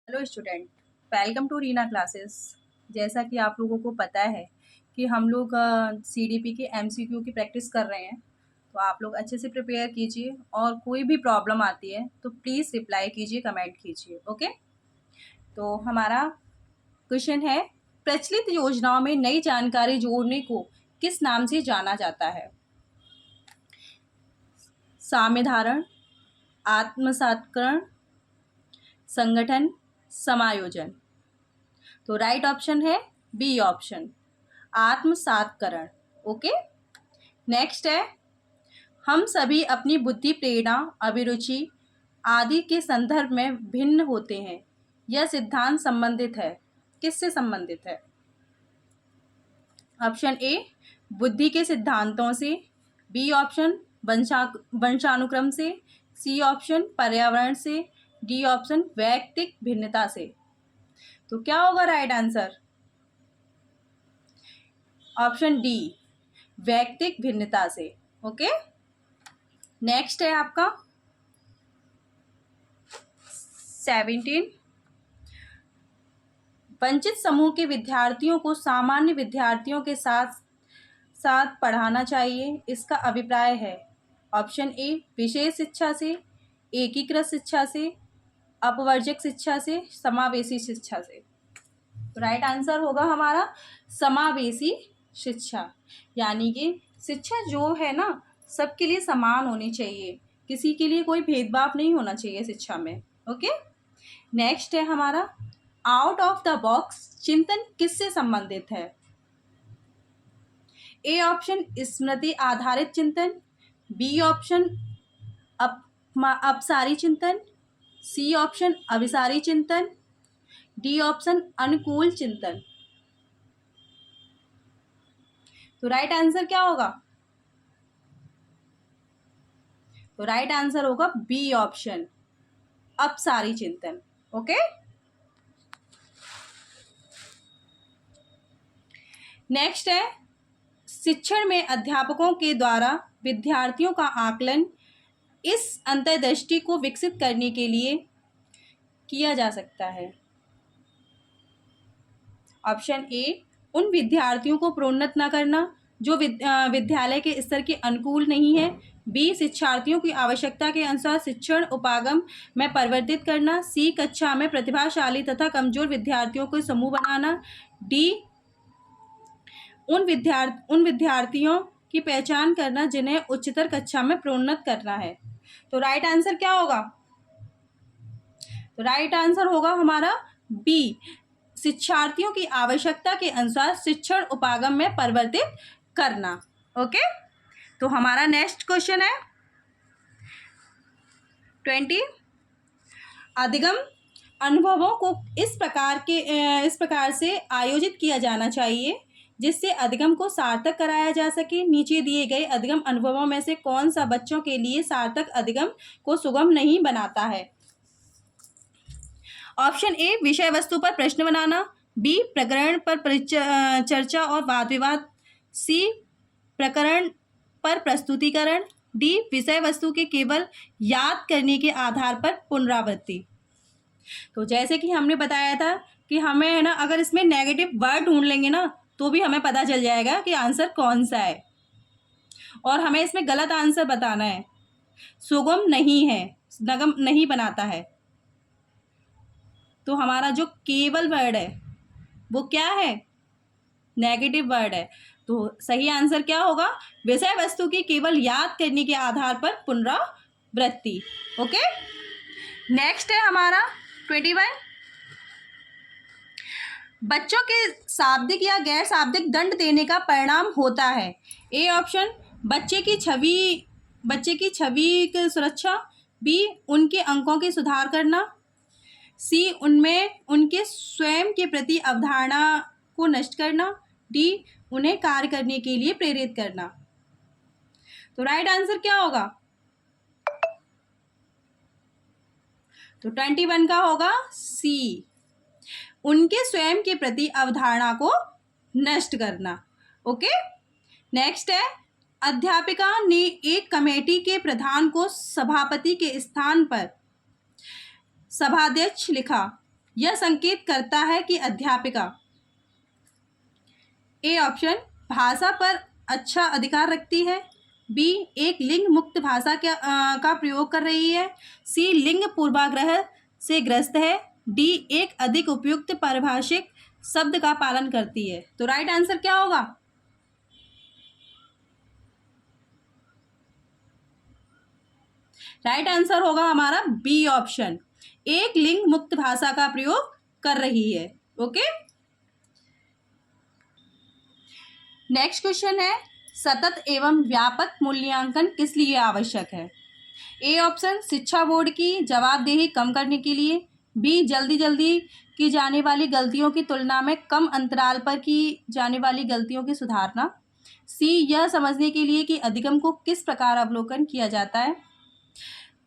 Hello student, welcome to Reena classes. जैसा कि आप लोगों को पता है कि हम लोग सीडीपी के एमसीक्यू की प्रैक्टिस कर रहे हैं, तो आप लोग अच्छे से प्रिपेयर कीजिए और कोई भी प्रॉब्लम आती है तो प्लीज़ रिप्लाई कीजिए, कमेंट कीजिए। ओके, तो हमारा क्वेश्चन है, प्रचलित योजनाओं में नई जानकारी जोड़ने को किस नाम से जाना जाता है? साम्यधारण, आत्मसात्करण, संगठन, समायोजन। तो राइट ऑप्शन है बी ऑप्शन, आत्मसात्करण। ओके, नेक्स्ट है, हम सभी अपनी बुद्धि, प्रेरणा, अभिरुचि आदि के संदर्भ में भिन्न होते हैं। यह सिद्धांत संबंधित है, किससे संबंधित है? ऑप्शन ए बुद्धि के सिद्धांतों से, बी ऑप्शन वंशानुक्रम से, सी ऑप्शन पर्यावरण से, डी ऑप्शन वैयक्तिक भिन्नता से। तो क्या होगा राइट आंसर? ऑप्शन डी, वैयक्तिक भिन्नता से। ओके, नेक्स्ट है आपका 17, वंचित समूह के विद्यार्थियों को सामान्य विद्यार्थियों के साथ साथ पढ़ाना चाहिए, इसका अभिप्राय है? ऑप्शन ए विशेष शिक्षा से, एकीकृत शिक्षा से, अपवर्जक शिक्षा से, समावेशी शिक्षा से। तो राइट आंसर होगा हमारा समावेशी शिक्षा, यानी कि शिक्षा जो है ना सबके लिए समान होनी चाहिए, किसी के लिए कोई भेदभाव नहीं होना चाहिए शिक्षा में। ओके, नेक्स्ट है हमारा, आउट ऑफ द बॉक्स चिंतन किससे संबंधित है? ए ऑप्शन स्मृति आधारित चिंतन, बी ऑप्शन अपसारी चिंतन, सी ऑप्शन अभिसारी चिंतन, डी ऑप्शन अनुकूल चिंतन। तो राइट आंसर क्या होगा? तो राइट आंसर होगा बी ऑप्शन, अपसारी चिंतन। ओके, नेक्स्ट है, शिक्षण में अध्यापकों के द्वारा विद्यार्थियों का आकलन इस अंतर्दृष्टि को विकसित करने के लिए किया जा सकता है। ऑप्शन ए उन विद्यार्थियों को प्रोन्नत न करना जो विद्यालय के स्तर के अनुकूल नहीं है, बी शिक्षार्थियों की आवश्यकता के अनुसार शिक्षण उपागम में परिवर्तित करना, सी कक्षा में प्रतिभाशाली तथा कमजोर विद्यार्थियों को समूह बनाना, डी उन विद्यार्थियों की पहचान करना जिन्हें उच्चतर कक्षा में प्रोन्नत करना है। तो राइट आंसर क्या होगा? तो राइट आंसर होगा हमारा बी, शिक्षार्थियों की आवश्यकता के अनुसार शिक्षण उपागम में परिवर्तित करना। ओके, तो हमारा नेक्स्ट क्वेश्चन है 20, अधिगम अनुभवों को इस प्रकार से आयोजित किया जाना चाहिए जिससे अधिगम को सार्थक कराया जा सके। नीचे दिए गए अधिगम अनुभवों में से कौन सा बच्चों के लिए सार्थक अधिगम को सुगम नहीं बनाता है? ऑप्शन ए विषय वस्तु पर प्रश्न बनाना, बी प्रकरण पर चर्चा और वाद विवाद, सी प्रकरण पर प्रस्तुतिकरण, डी विषय वस्तु के केवल याद करने के आधार पर पुनरावृत्ति। तो जैसे कि हमने बताया था कि हमें है ना, अगर इसमें नेगेटिव वर्ड ढूंढ लेंगे ना तो भी हमें पता चल जाएगा कि आंसर कौन सा है, और हमें इसमें गलत आंसर बताना है। सुगम नहीं है, नगम नहीं बनाता है। तो हमारा जो केवल वर्ड है वो क्या है? नेगेटिव वर्ड है। तो सही आंसर क्या होगा? विषय वस्तु की केवल याद करने के आधार पर पुनरावृत्ति। ओके, नेक्स्ट है हमारा 21, बच्चों के शाब्दिक या गैर शाब्दिक दंड देने का परिणाम होता है। ए ऑप्शन बच्चे की छवि की सुरक्षा, बी उनके अंकों की सुधार करना, सी उनमें उनके स्वयं के प्रति अवधारणा को नष्ट करना, डी उन्हें कार्य करने के लिए प्रेरित करना। तो राइट आंसर क्या होगा? तो 21 का होगा सी, उनके स्वयं के प्रति अवधारणा को नष्ट करना। ओके, नेक्स्ट है, अध्यापिका ने एक कमेटी के प्रधान को सभापति के स्थान पर सभाध्यक्ष लिखा। यह संकेत करता है कि अध्यापिका ए ऑप्शन भाषा पर अच्छा अधिकार रखती है, बी एक लिंग मुक्त भाषा का प्रयोग कर रही है, सी लिंग पूर्वाग्रह से ग्रस्त है, डी एक अधिक उपयुक्त पारिभाषिक शब्द का पालन करती है। तो राइट आंसर क्या होगा? राइट आंसर होगा हमारा बी ऑप्शन, एक लिंग मुक्त भाषा का प्रयोग कर रही है। ओके, नेक्स्ट क्वेश्चन है, सतत एवं व्यापक मूल्यांकन किस लिए आवश्यक है? ए ऑप्शन शिक्षा बोर्ड की जवाबदेही कम करने के लिए, बी जल्दी की जाने वाली गलतियों की तुलना में कम अंतराल पर की जाने वाली गलतियों की सुधारना, सी यह समझने के लिए कि अधिगम को किस प्रकार अवलोकन किया जाता है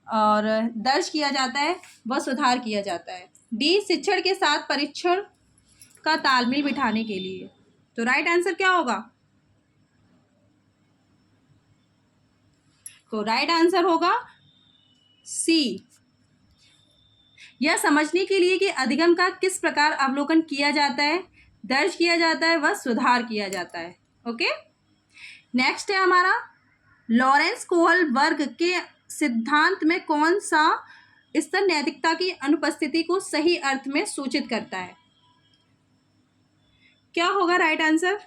और दर्ज किया जाता है व सुधार किया जाता है, डी शिक्षण के साथ परीक्षण का तालमेल बिठाने के लिए। तो राइट आंसर क्या होगा? तो राइट आंसर होगा सी, यह समझने के लिए कि अधिगम का किस प्रकार अवलोकन किया जाता है, दर्ज किया जाता है व सुधार किया जाता है। ओके, नेक्स्ट है हमारा, लॉरेंस कोहल वर्ग के सिद्धांत में कौन सा स्तर नैतिकता की अनुपस्थिति को सही अर्थ में सूचित करता है? क्या होगा राइट आंसर?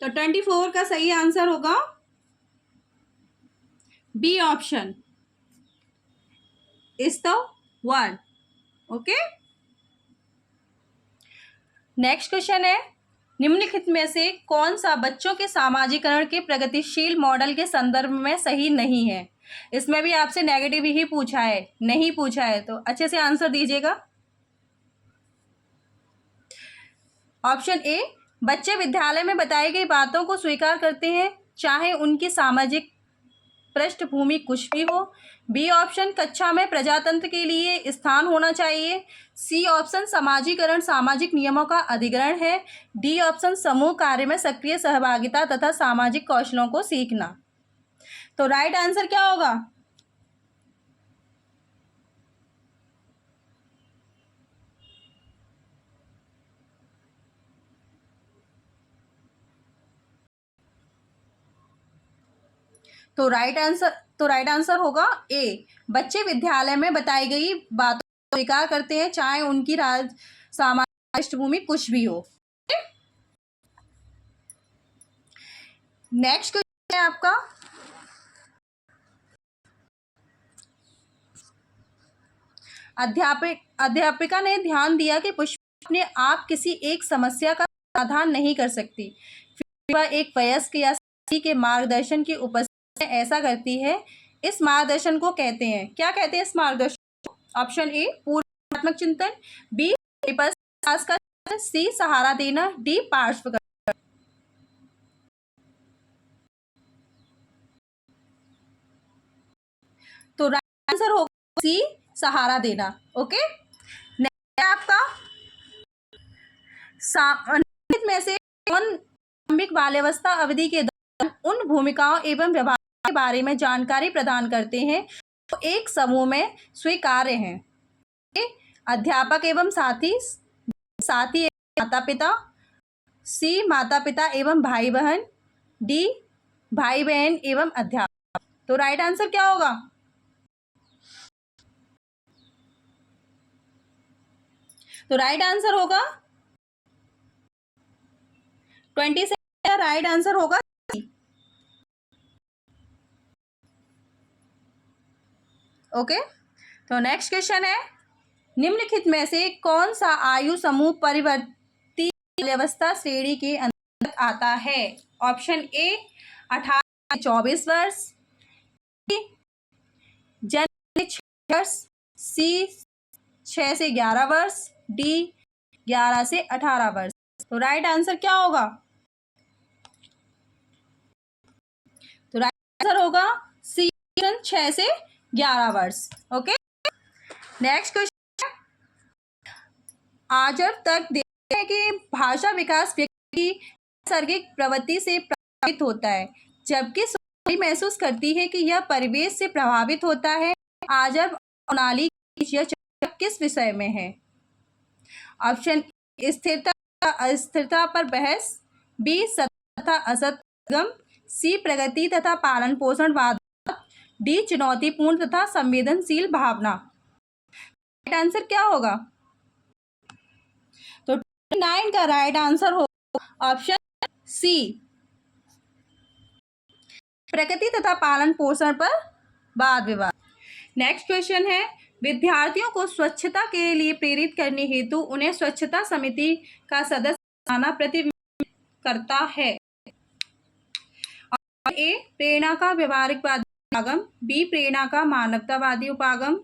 तो 24 का सही आंसर होगा B option, is the one. Okay, next question है, निम्नलिखित में से कौन सा बच्चों के सामाजिकरण के प्रगतिशील मॉडल के संदर्भ में सही नहीं है? इसमें भी आपसे नेगेटिव ही पूछा है, नहीं पूछा है, तो अच्छे से आंसर दीजिएगा। ऑप्शन ए, बच्चे विद्यालय में बताई गई बातों को स्वीकार करते हैं चाहे उनकी सामाजिक पृष्ठभूमि कुछ भी हो, बी ऑप्शन कक्षा में प्रजातंत्र के लिए स्थान होना चाहिए, सी ऑप्शन समाजीकरण सामाजिक नियमों का अधिग्रहण है, डी ऑप्शन समूह कार्य में सक्रिय सहभागिता तथा सामाजिक कौशलों को सीखना। तो राइट आंसर क्या होगा? तो राइट आंसर होगा ए, बच्चे विद्यालय में बताई गई बातों को स्वीकार करते हैं चाहे उनकी सामाजिक पृष्ठभूमि कुछ भी हो। नेक्स्ट क्वेश्चन है आपका, अध्यापिका ने ध्यान दिया कि पुष्पा अपने आप किसी एक समस्या का समाधान नहीं कर सकती, फिर वह एक वयस्क या साथी के मार्गदर्शन की उपस्थिति में ऐसा करती है। इस मार्गदर्शन को कहते हैं, क्या कहते हैं इस मार्गदर्शन? ऑप्शन ए पूर्वात्मक चिंतन, बी विकास का, सी सहारा देना, डी पार्श्व। तो राइट आंसर होगा सी सहारा देना। ओके, नेक्स्ट आपका, में से कौन प्रारंभिक बाल्यावस्था अवधि के दौरान उन भूमिकाओं एवं व्यवहार के बारे में जानकारी प्रदान करते हैं जो एक समूह में स्वीकार्य हैं? अध्यापक एवं साथी एवं माता पिता, सी माता पिता एवं भाई बहन, डी भाई बहन एवं अध्यापक। तो राइट आंसर क्या होगा? तो राइट आंसर होगा 27, राइट आंसर होगा। ओके, तो नेक्स्ट क्वेश्चन है, निम्नलिखित में से कौन सा आयु समूह परिवर्ती बाल्यावस्था श्रेणी के अंतर्गत आता है? ऑप्शन ए 18 से 24 वर्ष, जन्म 6 वर्ष, सी 6 से 11 वर्ष, डी 11 से 18 वर्ष। तो राइट आंसर क्या होगा? तो राइट आंसर होगा सी 6 से 11 वर्ष। ओके, नेक्स्ट क्वेश्चन, आज तक देखते हैं कि भाषा विकास व्यक्ति की नैसर्गिक प्रवृत्ति से प्रभावित होता है, जबकि सोसाइटी महसूस करती है कि यह परिवेश से प्रभावित होता है। आजब प्रणाली यह चर्चा किस विषय में है? ऑप्शन स्थिरता अस्थिरता पर बहस, बी सत्य तथा असत्य गम, सी प्रगति तथा पालन पोषण वाद, डी चुनौतीपूर्ण तथा संवेदनशील भावना। राइट आंसर क्या होगा? तो 9 का राइट आंसर होगा ऑप्शन सी, प्रकृति तथा पालन पोषण पर वाद विवाद। नेक्स्ट क्वेश्चन है, विद्यार्थियों को स्वच्छता के लिए प्रेरित करने हेतु उन्हें स्वच्छता समिति का सदस्य बनाना प्रतिबिंबित करता है। ए प्रेरणा का व्यवहारिकवादी उपागम, बी प्रेरणा का मानवतावादी उपागम,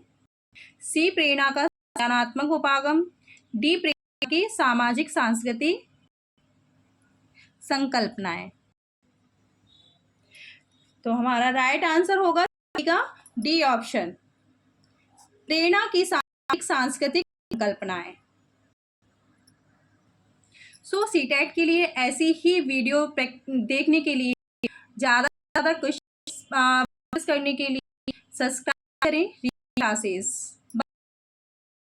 सी प्रेरणा का संज्ञानात्मक उपागम, डी प्रेरणा की सामाजिक सांस्कृतिक संकल्पनाएं। तो हमारा राइट आंसर होगा डी ऑप्शन, प्रेरणा की सामाजिक सांस्कृतिक संकल्पनाएं। सो सीटेट के लिए ऐसी ही वीडियो देखने के लिए, ज़्यादा से ज़्यादा क्वेश्चन करने के लिए सब्सक्राइब करें क्लासेस।